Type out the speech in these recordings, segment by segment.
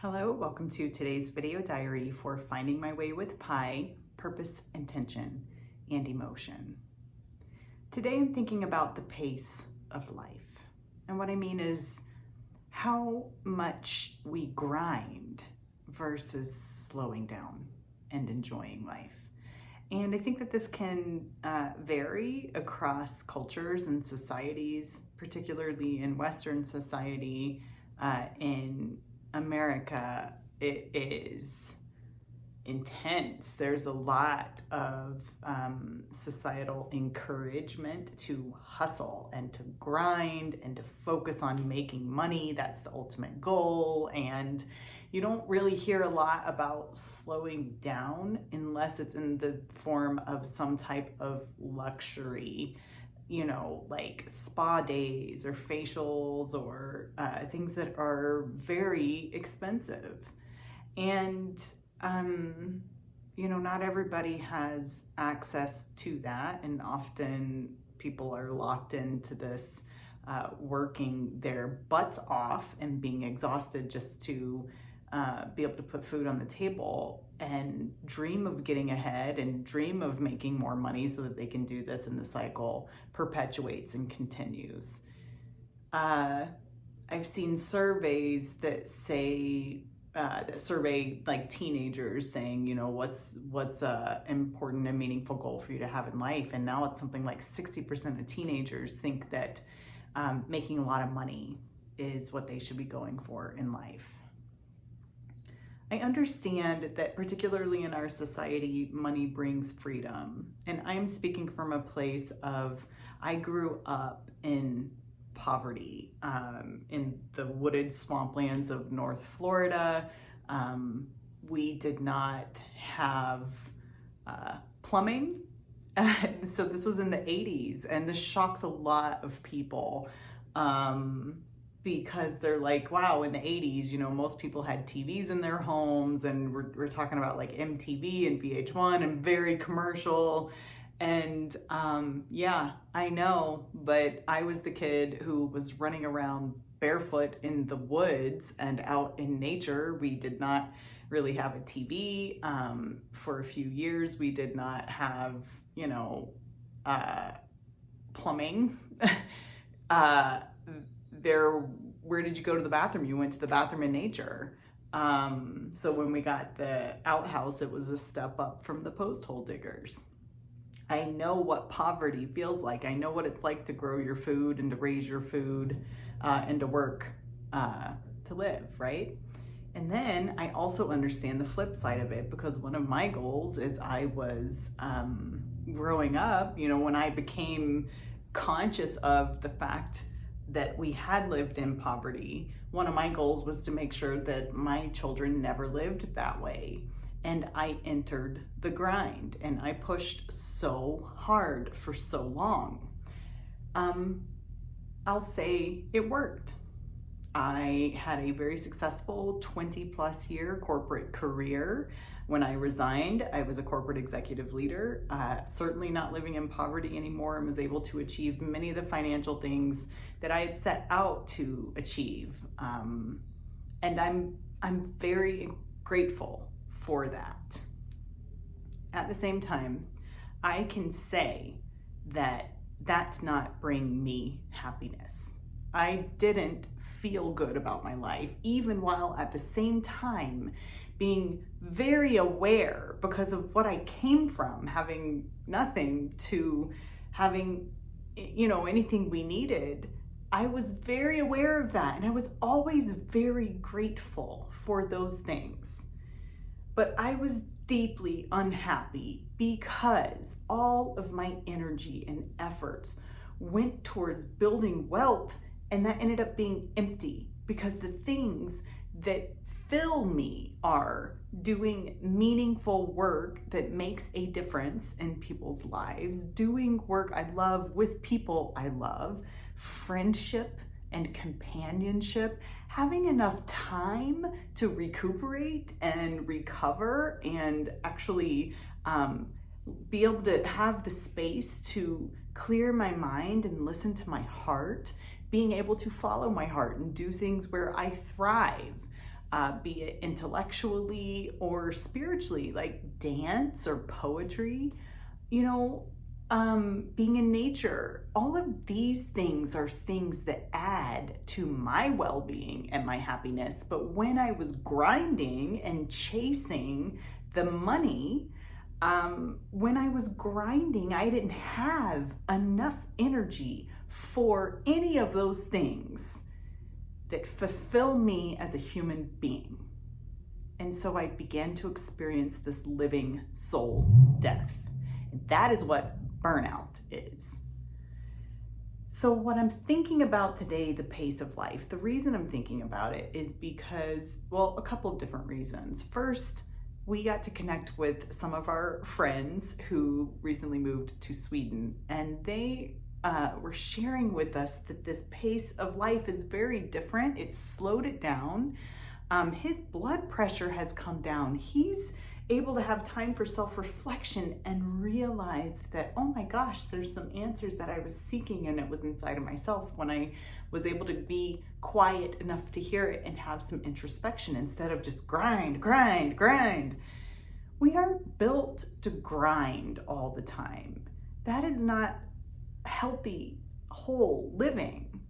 Hello, welcome to today's video diary for Finding My Way with Pi, Purpose, Intention, and Emotion. Today I'm thinking about the pace of life. And what I mean is how much we grind versus slowing down and enjoying life. And I think that this can vary across cultures and societies, particularly in Western society. In America, it is intense. There's a lot of societal encouragement to hustle and to grind and to focus on making money. That's the ultimate goal. And you don't really hear a lot about slowing down unless it's in the form of some type of luxury, like spa days or facials or things that are very expensive. And, not everybody has access to that. And often people are locked into this working their butts off and being exhausted just to be able to put food on the table and dream of getting ahead and dream of making more money so that they can do this, and the cycle perpetuates and continues. I've seen surveys that say survey like teenagers saying, what's a important and meaningful goal for you to have in life, and now it's something like 60% of teenagers think that making a lot of money is what they should be going for in life. I understand that particularly in our society, money brings freedom. And I'm speaking from a place of, I grew up in poverty, in the wooded swamplands of North Florida. We did not have plumbing. So this was in the 80s, and this shocks a lot of people. Because they're like, wow, in the 80s, most people had TVs in their homes, and we're talking about like MTV and VH1 and very commercial. And yeah, I know, but I was the kid who was running around barefoot in the woods and out in nature. We did not really have a TV. For a few years, we did not have, plumbing. Where did you go to the bathroom? You went to the bathroom in nature. So when we got the outhouse, it was a step up from the post hole diggers. I know what poverty feels like. I know what it's like to grow your food and to raise your food and to work to live, right? And then I also understand the flip side of it, because one of my goals is I was growing up, when I became conscious of the fact that we had lived in poverty, one of my goals was to make sure that my children never lived that way. And I entered the grind, and I pushed so hard for so long. I'll say it worked. I had a very successful 20 plus year corporate career. When I resigned, I was a corporate executive leader, certainly not living in poverty anymore, and was able to achieve many of the financial things that I had set out to achieve. And I'm very grateful for that. At the same time, I can say that that did not bring me happiness. I didn't feel good about my life, even while at the same time being very aware, because of what I came from, having nothing to having, anything we needed. I was very aware of that, and I was always very grateful for those things. But I was deeply unhappy because all of my energy and efforts went towards building wealth, and that ended up being empty, because the things that fill me are doing meaningful work that makes a difference in people's lives, doing work I love with people I love, friendship and companionship, having enough time to recuperate and recover and actually be able to have the space to clear my mind and listen to my heart, being able to follow my heart and do things where I thrive. be it intellectually or spiritually, like dance or poetry, you know, being in nature. All of these things are things that add to my well-being and my happiness. But when I was grinding and chasing the money, when I was grinding, I didn't have enough energy for any of those things that fulfill me as a human being. And so I began to experience this living soul death. And that is what burnout is. So what I'm thinking about today, the pace of life, the reason I'm thinking about it is because, well, a couple of different reasons. First, we got to connect with some of our friends who recently moved to Sweden, and they were sharing with us that this pace of life is very different. It's slowed it down. His blood pressure has come down. He's able to have time for self-reflection and realized that, oh my gosh, there's some answers that I was seeking, and it was inside of myself when I was able to be quiet enough to hear it and have some introspection instead of just grind, grind, grind. We aren't built to grind all the time. That is not healthy, whole living.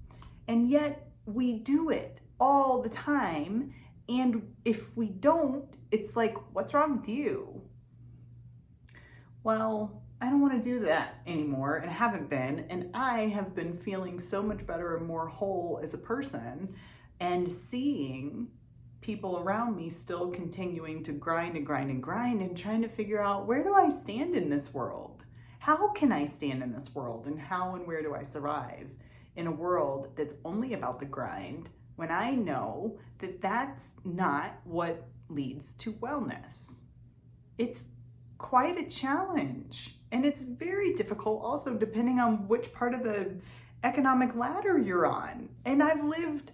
And yet we do it all the time. And if we don't, it's like, what's wrong with you? Well, I don't want to do that anymore, and I haven't been. And I have been feeling so much better and more whole as a person, and seeing people around me still continuing to grind and grind and grind, and trying to figure out, where do I stand in this world? How can I stand in this world? And how and where do I survive in a world that's only about the grind, when I know that that's not what leads to wellness? It's quite a challenge, and it's very difficult also depending on which part of the economic ladder you're on. And I've lived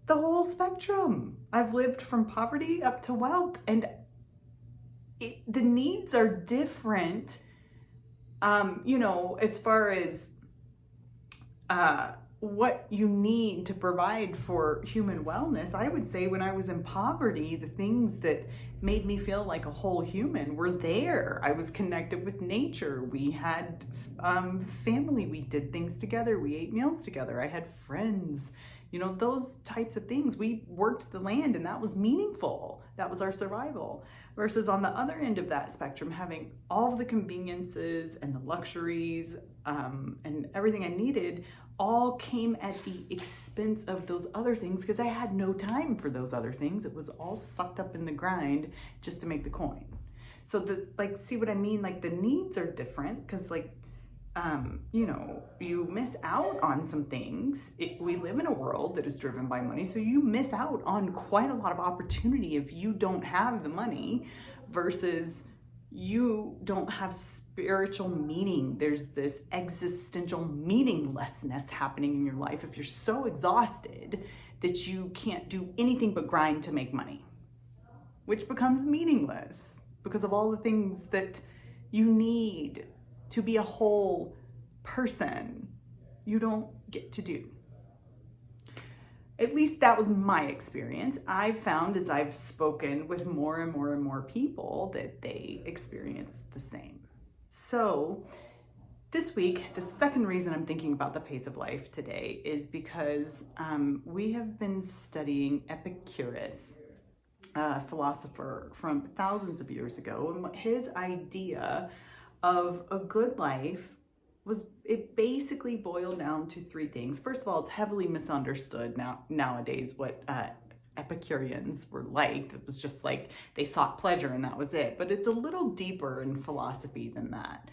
the whole spectrum. I've lived from poverty up to wealth, and the needs are different, as far as what you need to provide for human wellness. I would say when I was in poverty, the things that made me feel like a whole human were there. I was connected with nature. We had family. We did things together. We ate meals together. I had friends. Those types of things. We worked the land, and that was meaningful. That was our survival. Versus on the other end of that spectrum, having all of the conveniences and the luxuries and everything I needed all came at the expense of those other things, because I had no time for those other things. It was all sucked up in the grind just to make the coin. So see what I mean? Like, the needs are different, because you miss out on some things. We live in a world that is driven by money, so you miss out on quite a lot of opportunity if you don't have the money, versus you don't have spiritual meaning. There's this existential meaninglessness happening in your life if you're so exhausted that you can't do anything but grind to make money, which becomes meaningless because of all the things that you need to be a whole person you don't get to do. At least that was my experience. I've found, as I've spoken with more and more and more people, that they experience the same. So this week, the second reason I'm thinking about the pace of life today is because we have been studying Epicurus, a philosopher from thousands of years ago, and his idea of a good life it basically boiled down to three things. First of all, it's heavily misunderstood nowadays what Epicureans were like. It was just like they sought pleasure and that was it. But it's a little deeper in philosophy than that.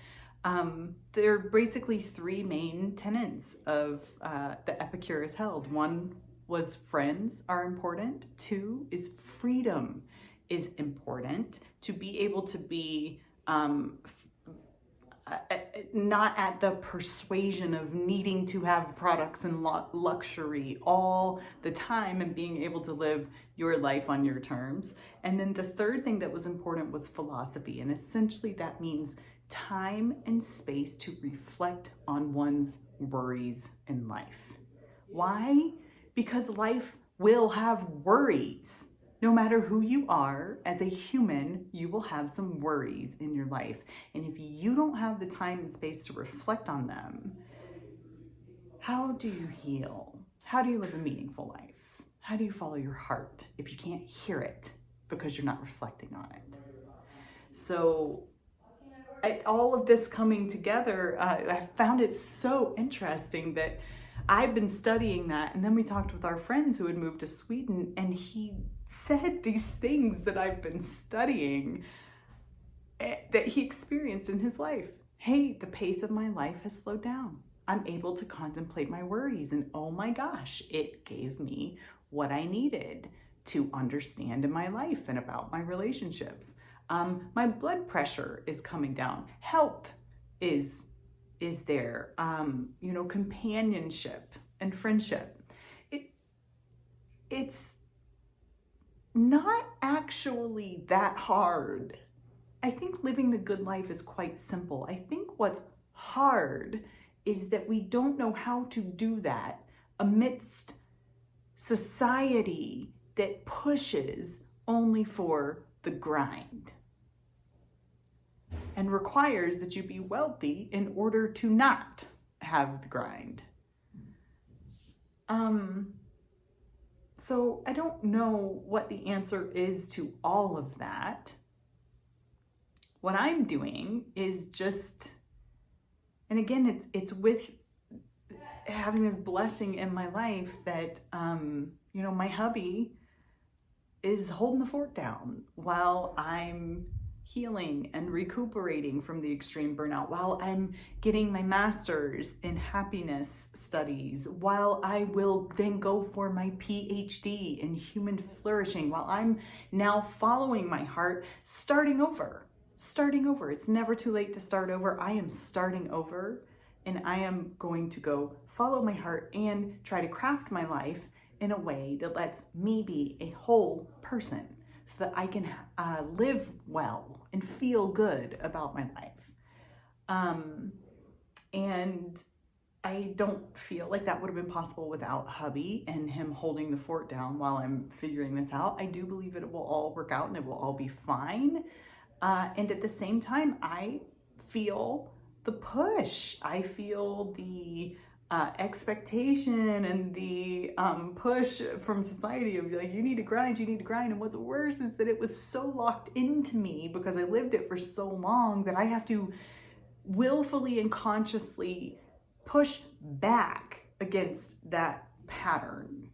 There are basically three main tenets of that Epicurus held. One was friends are important. Two is freedom is important. To be able to be not at the persuasion of needing to have products and luxury all the time, and being able to live your life on your terms. And then the third thing that was important was philosophy. And essentially that means time and space to reflect on one's worries in life. Why? Because life will have worries. No matter who you are, as a human, you will have some worries in your life. And if you don't have the time and space to reflect on them, how do you heal? How do you live a meaningful life? How do you follow your heart if you can't hear it because you're not reflecting on it? So all of this coming together, I found it so interesting that I've been studying that. And then we talked with our friends who had moved to Sweden, and he said these things that I've been studying that he experienced in his life. Hey, the pace of my life has slowed down. I'm able to contemplate my worries, and oh my gosh, it gave me what I needed to understand in my life and about my relationships. My blood pressure is coming down. Health is there. Companionship and friendship. It's not actually that hard. I think living the good life is quite simple. I think what's hard is that we don't know how to do that amidst society that pushes only for the grind and requires that you be wealthy in order to not have the grind. So I don't know what the answer is to all of that. What I'm doing is just, and again, it's with having this blessing in my life that, my hubby is holding the fort down while I'm healing and recuperating from the extreme burnout, while I'm getting my master's in happiness studies, while I will then go for my PhD in human flourishing, while I'm now following my heart, starting over. It's never too late to start over. I am starting over, and I am going to go follow my heart and try to craft my life in a way that lets me be a whole person so that I can live well and feel good about my life. And I don't feel like that would have been possible without hubby and him holding the fort down while I'm figuring this out. I do believe it will all work out and it will all be fine. And at the same time, I feel the push. I feel the expectation and the push from society of like, you need to grind. And what's worse is that it was so locked into me because I lived it for so long that I have to willfully and consciously push back against that pattern.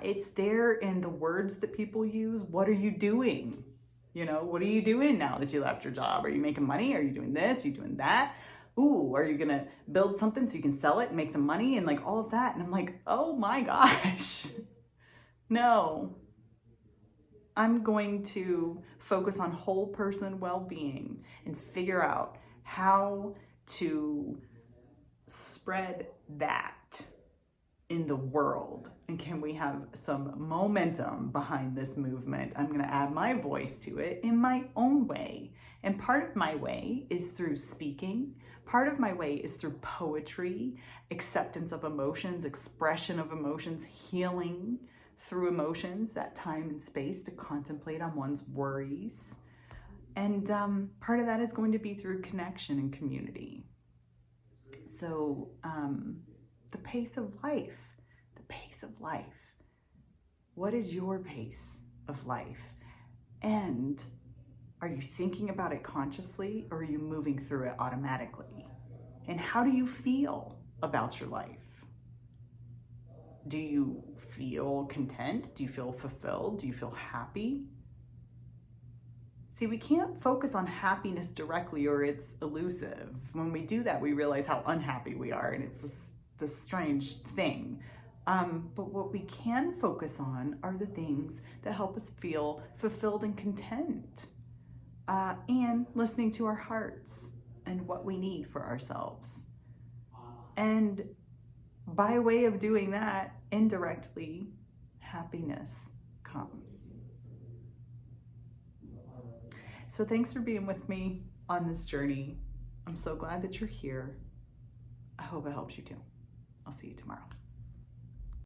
It's there in the words that people use. What are you doing? What are you doing now that you left your job? Are you making money? Are you doing this? Are you doing that? Ooh, are you gonna build something so you can sell it and make some money and like all of that? And I'm like, oh my gosh, no. I'm going to focus on whole person well-being and figure out how to spread that in the world. And can we have some momentum behind this movement? I'm going to add my voice to it in my own way. And part of my way is through speaking. Part of my way is through poetry, acceptance of emotions, expression of emotions, healing through emotions, that time and space to contemplate on one's worries. And part of that is going to be through connection and community. So the pace of life. What is your pace of life? And are you thinking about it consciously, or are you moving through it automatically? And how do you feel about your life? Do you feel content? Do you feel fulfilled? Do you feel happy? See, we can't focus on happiness directly or it's elusive. When we do that, we realize how unhappy we are, and it's this strange thing. But what we can focus on are the things that help us feel fulfilled and content, and listening to our hearts and what we need for ourselves. And by way of doing that, indirectly, happiness comes. So thanks for being with me on this journey. I'm so glad that you're here. I hope it helps you too. I'll see you tomorrow.